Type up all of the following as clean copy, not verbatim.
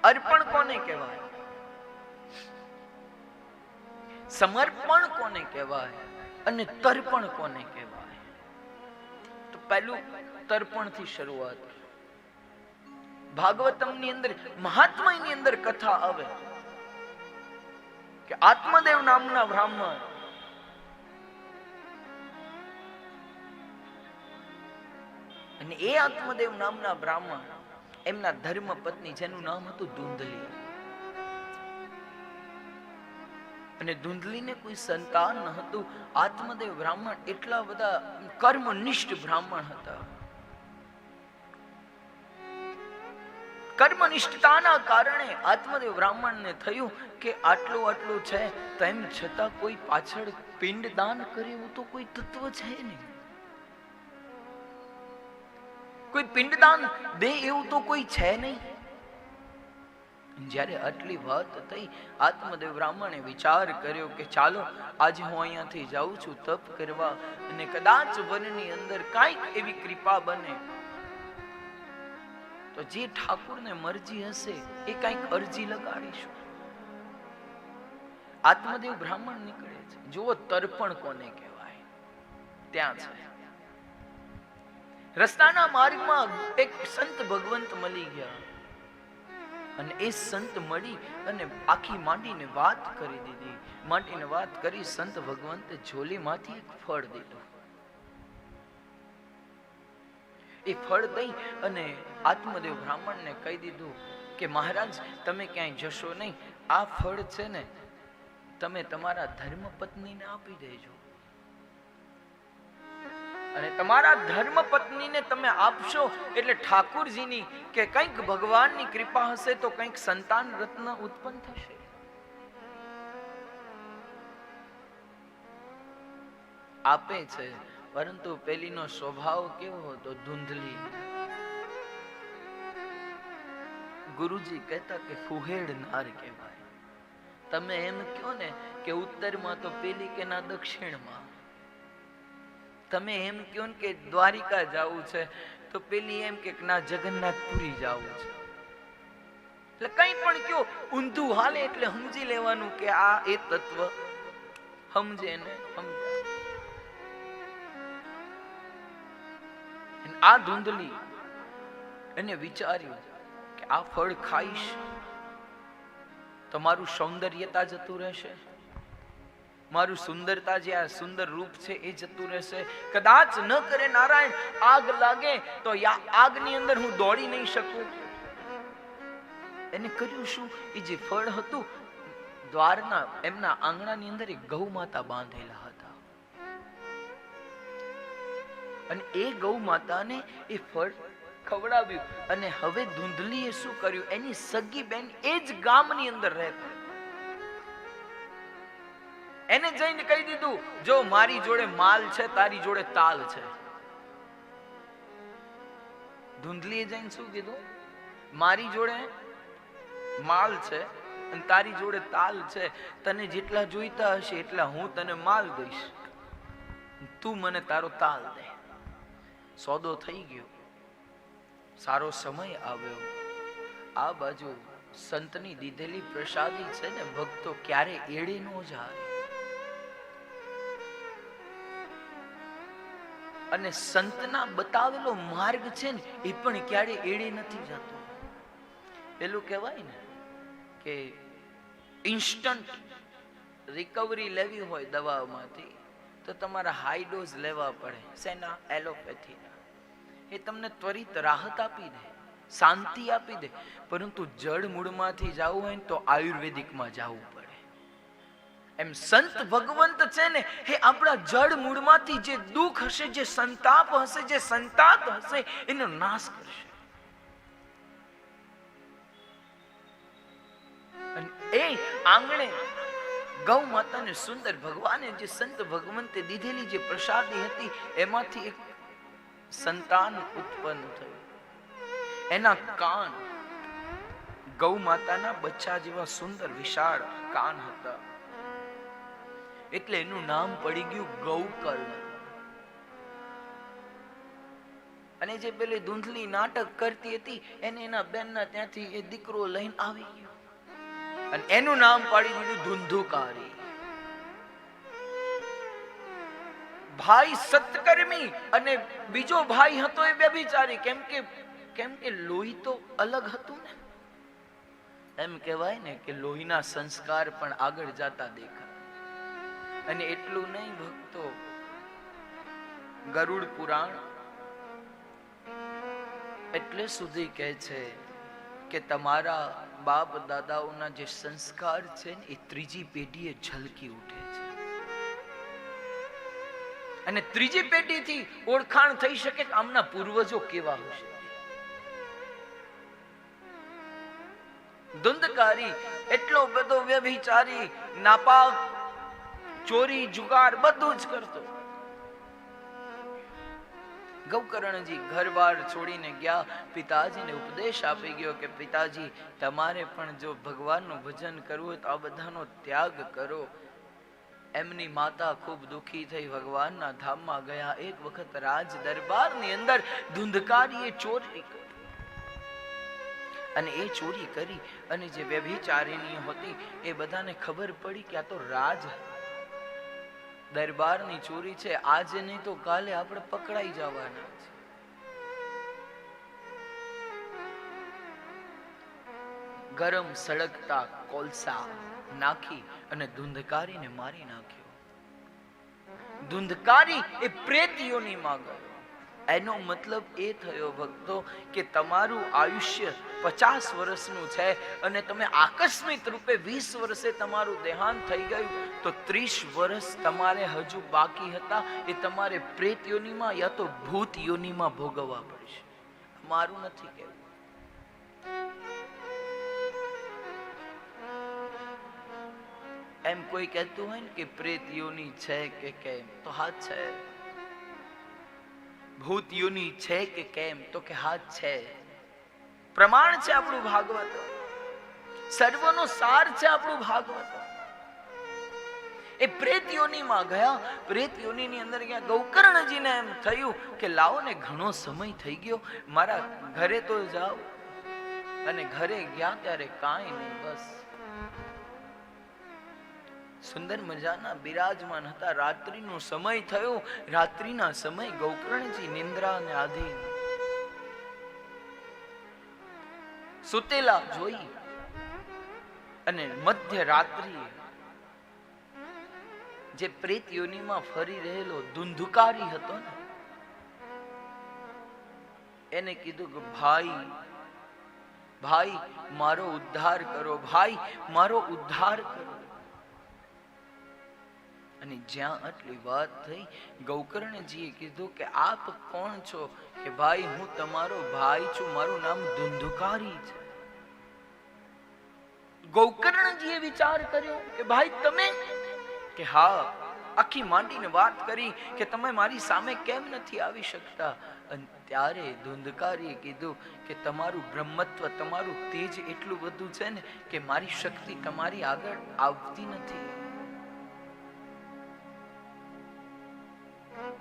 અર્પણ કોને કહેવાય? સમર્પણ કોને કહેવાય અને તર્પણ કોને કહેવાય? તો પહેલું તર્પણ થી શરૂઆત. ભાગવતમ ની અંદર, મહાત્મા ની અંદર કથા આવે કે આત્મદેવ નામના બ્રાહ્મણ અને એ આત્મદેવ નામના બ્રાહ્મણ, એમના ધર્મ પત્ની જેનું નામ હતું ધુંધલી, અને ધુંધલીને કોઈ સંતાન ન હતું. આત્મદેવ બ્રાહ્મણ એટલા બધા કર્મનિષ્ઠ બ્રાહ્મણ હતા. કર્મનિષ્ઠતાના કારણે આત્મદેવ બ્રાહ્મણને થયું કે આટલું છે, તેમ છતાં કોઈ પાછળ પિંડદાન કરે એવું તો કોઈ તત્વ છે નહીં, કોઈ પિંડદાન દે એવું તો કોઈ છે નહીં. જ્યારે આટલી વાત થઈ, આત્મદેવ બ્રાહ્મણે વિચાર કર્યો કે ચાલો આજે હું અહીંયાથી જાઉં છું તપ કરવા, અને કદાચ વનની અંદર કાંઈક એવી કૃપા બને તો જે ઠાકુરને મરજી હશે એ કાંઈક અરજી લગાડીશું. આત્મદેવ બ્રાહ્મણ નીકળે છે. જુઓ તર્પણ કોને કહેવાય. ત્યાં છે રસ્તાના માર્ગમાં એક સંત ભગવંત મળી ગયા, અને એ સંત મળી અને આખી માંડીને વાત કરી દીધી. માંડીને વાત કરી, સંત ભગવંતે ઝોલીમાંથી એક ફળ દીધું. એ ફળ દઈ અને આત્મદેવ બ્રાહ્મણને કહી દીધું કે મહારાજ તમે ક્યાંય જશો નહીં, આ ફળ છે ને તમે તમારા ધર્મપત્નીને આપી દેજો, અને તમારા ધર્મપત્નીને તમે આપશો એટલે ઠાકુરજીની કે કંઈક ભગવાનની કૃપા હશે તો કંઈક સંતાન રત્ન ઉત્પન્ન થશે. આપે છે, પરંતુ પેલીનો સ્વભાવ કેવો હતો? ધુંધલી. ગુરુજી કહેતા કે ફુહેડનાર કહેવાય. તમે એમ કહો ને કે ઉત્તરમાં તો પેલી કે ના દક્ષિણમાં, તમે એમ કહો ને કે દ્વારિકા જવું છે તો પેલી એમ કે ના જગન્નાથપુરી જવું છે. એટલે કંઈ પણ કયો ઊંધું હાલે એટલે સમજી લેવાનું કે આ એ તત્વ સમજે ને સમજાય. આ ધુંધલી એને વિચાર્યું કે આ ફળ ખાઈશ તો મારું સૌંદર્યતા જતું રહેશે, મારું સુંદરતા જે આ સુંદર રૂપ છે એ જતું રહેશે. કદાચ ન કરે નારાયણ આગ લાગે તો આગની અંદર હું દોડી નહીં શકું. એને કર્યું શું? એ જે ફળ હતું, દ્વારના એમના આંગણાની અંદર એક ગૌ માતા બાંધેલા હતા, અને એ ગૌ માતાને એ ફળ ખવડાવ્યું. અને હવે ધુંધલીએ શું કર્યું? એની સગી બેન એ જ ગામની અંદર રહેતી, એને જઈને કહી દીધું જો મારી જોડે માલ છે, તારી જોડે તાલ છે. ધુંધલીએ જઈને શું કીધું? મારી જોડે માલ છે અને તારી જોડે તાલ છે, તને જેટલા જોઈતા હશે એટલા હું તને માલ દઈશ, તું મને તારો તાલ દે. સોદો થઈ ગયો. સારો સમય આવ્યો. આ બાજુ સંતની દીધેલી પ્રસાદી છે ને ભક્તો ક્યારે એડે ન જાય, અને સંતના બતાવેલો માર્ગ છે ને એ પણ ક્યારે એડે નથી જતો. પેલું કહેવાય ને કે ઇન્સ્ટન્ટ રિકવરી લેવી હોય દવાઓમાંથી તો તમારા હાઈ ડોઝ લેવા પડે. શેના? એલોપેથીના. એ તમને ત્વરિત રાહત આપી દે, શાંતિ આપી દે. પરંતુ જડ મૂળમાંથી જવું હોય ને તો આયુર્વેદિકમાં જવું પડે. એમ સંત ભગવંત છે ને એ આપણા જડ મૂળમાંથી જે દુઃખ હશે, જે સંતાપ હશે, જે સંતાપ હશે એનો નાશ કરશે. અને એ આંગણે ગૌ માતાને સુંદર ભગવાને જે સંત ભગવંતે દીધેલી જે પ્રસાદી હતી એમાંથી એક સંતાન ઉત્પન્ન થયું. એના કાન ગૌ માતાના બચ્ચા જેવા સુંદર વિશાળ કાન હતા, એટલે એનું નામ પડી ગયું ગૌકર્ણ. અને જે પેલી ધૂંધલી નાટક કરતી હતી એને એના બેનના ત્યાંથી એ દીકરો લઈને આવી ગયો અને એનું નામ પાડી દીધું ધુંધુકારી. ભાઈ સત્કર્મી અને બીજો ભાઈ હતો એ વ્યભિચારી. કેમ કે લોહી તો અલગ હતું ને. એમ કહેવાય ને કે લોહીના સંસ્કાર પણ આગળ જતા દેખાય. અને એટલું નહીં ભક્તો, ગરુડ પુરાણ એટલે સુધી કહે છે કે તમારા બાપ દાદાઓના જે સંસ્કાર છે ને એ ત્રીજી પેઢીએ ઝલકી ઉઠે છે. અને ત્રીજી પેઢીથી ઓળખાણ થઈ શકે કે આમના પૂર્વજો કેવા હશે. ધુંધકારી એટલો બધો વ્યભિચારી, નાપાક, ચોરી, જુગાર બધું જ કરતો. ગૌકર્ણજી ઘર-બાર છોડીને ગયા, પિતાજીને ઉપદેશ આપી ગયો કે પિતાજી તમારે પણ જો ભગવાનનું ભજન કરવું હોય તો આ બધાનો ત્યાગ કરો. એમની માતા ખૂબ દુખી થઈ, ભગવાનના ધામમાં ગયા. એક વખત રાજ દરબારની અંદર ધુંધકારીએ ચોરી કરી અને એ ચોરી કરી અને જે વ્યભિચારીણી હતી એ બધાને ખબર પડી કે આ તો રાજ દરબારની ચોરી છે, આજે નહીં તો કાલે આપણે પકડાઈ જવાના છે. ગરમ સળગતા કોલસા નાખી અને ધુંધકારીને મારી નાખ્યો. ધુંધકારી એ પ્રેત યોનિમાં ગયો. એનો મતલબ એ થયો ભક્તો કે તમારું આયુષ્ય 50 વર્ષનું છે અને તમે આકસ્મિક રૂપે 20 વર્ષે તમારું દેહાંત થઈ ગયું તો 30 વર્ષ તમારે હજુ બાકી હતા એ તમારે પ્રેત યોનિમાં યા તો ભૂત યોનિમાં ભોગવવા પડશે. મારું નથી કહેવું. એમ કોઈ કહેતું હોય ને કે પ્રેત યોની છે કે કેમ, તો હાથ છે. ભૂત યોની છે કે કેમ, તો કે હાથ છે. પ્રમાણ છે આપણું ભાગવત. સર્વનો સાર છે આપણું ભાગવત. એ પ્રેત યોનીમાં ગયા. પ્રેત યોનીની અંદર ગયા. ગૌકર્ણજીને એમ થયું કે લાવો ને ઘણો સમય થઈ ગયો, મારા ઘરે તો જાઓ. અને ઘરે ગયા ત્યારે કાંઈ નહીં, બસ સુંદર મજાના બિરાજમાન હતા. રાત્રિનો સમય થયો. રાત્રિના સમય ગૌકર્ણજી નિંદ્રાને આધીન સુતેલા જોઈ અને મધ્ય રાત્રિએ જે પ્રેત યોનિમાં ફરી રહેલો ધુંધુકારી હતો ને એને કીધું કે ભાઈ મારો ઉદ્ધાર કરો, ભાઈ મારો ઉદ્ધાર કરો. અને જ્યાં આટલી વાત થઈ, ગૌકર્ણજીએ કીધું કે આપ કોણ છો? કે ભાઈ હું તમારો ભાઈ છું, મારું નામ ધુંધુકારી છે. ગૌકર્ણજીએ વિચાર કર્યો કે ભાઈ તમે? કે હા. આખી માંડીને વાત કરી કે તમે મારી સામે કેમ નથી આવી શકતા? અને ત્યારે ધુંધકારીએ કીધું કે તમારું બ્રહ્મત્વ, તમારું તેજ એટલું બધું છે ને કે મારી શક્તિ તમારી આગળ આવતી નથી.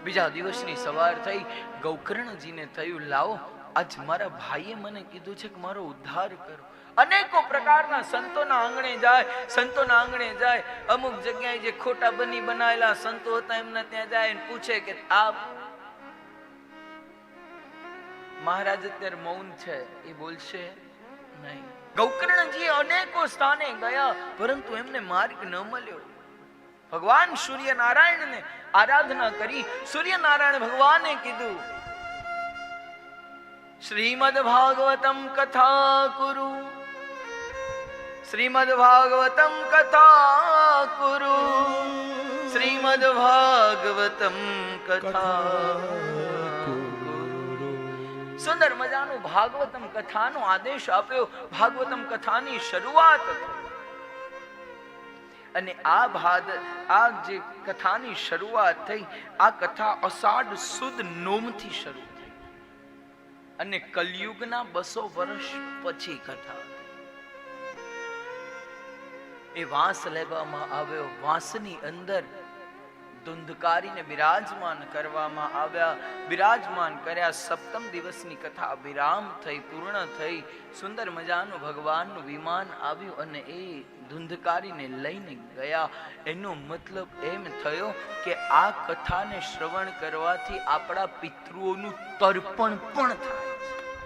બીજા દિવસની સવાર થઈ. ગૌકર્ણજીને થયું લાવો આજ મારા ભાઈએ મને કીધું છે કે મારો ઉદ્ધાર કરો. અનેકો પ્રકારના સંતોના આંગણે જાય. અમુક જગ્યાએ જે ખોટા બની બનાવેલા સંતો હતા એમને ત્યાં જાય અને પૂછે કે આપ મહારાજ અત્યારે મૌન છે, એ બોલશે નહીં. ગૌકર્ણજી અનેકો સ્થાને ગયા પરંતુ એમને માર્ગ ન મળ્યો. ભગવાન સૂર્યનારાયણને આરાધના કરી. સૂર્યનારાયણ ભગવાને કીધું શ્રીમદ ભાગવતમ કથા કુરુ, શ્રીમદ ભાગવતમ કથા કુરુ, શ્રીમદ ભાગવતમ કથા કુરુ. સુંદર મજાનું ભાગવતમ કથાનો આદેશ આપ્યો. ભાગવતમ કથાની શરૂઆત થઈ અને આ જે કથાની શરૂઆત થઈ, આ કથા અષાઢ સુદ નોમથી શરૂ થઈ અને કલયુગના 200 વર્ષ પછી કથા. એ વાંસ લેવામાં આવ્યો. વાંસની અંદર ધુંધકારીને બિરાજમાન કરવામાં આવ્યા. બિરાજમાન કર્યા. સપ્તમ દિવસની કથા વિરામ થઈ, પૂર્ણ થઈ. સુંદર મજાનું ભગવાનનું વિમાન આવ્યું અને એ ધુંધકારીને લઈને ગયા. એનો મતલબ એમ થયો કે આ કથાને શ્રવણ કરવાથી આપણા પિતૃઓનું તર્પણ પણ થાય.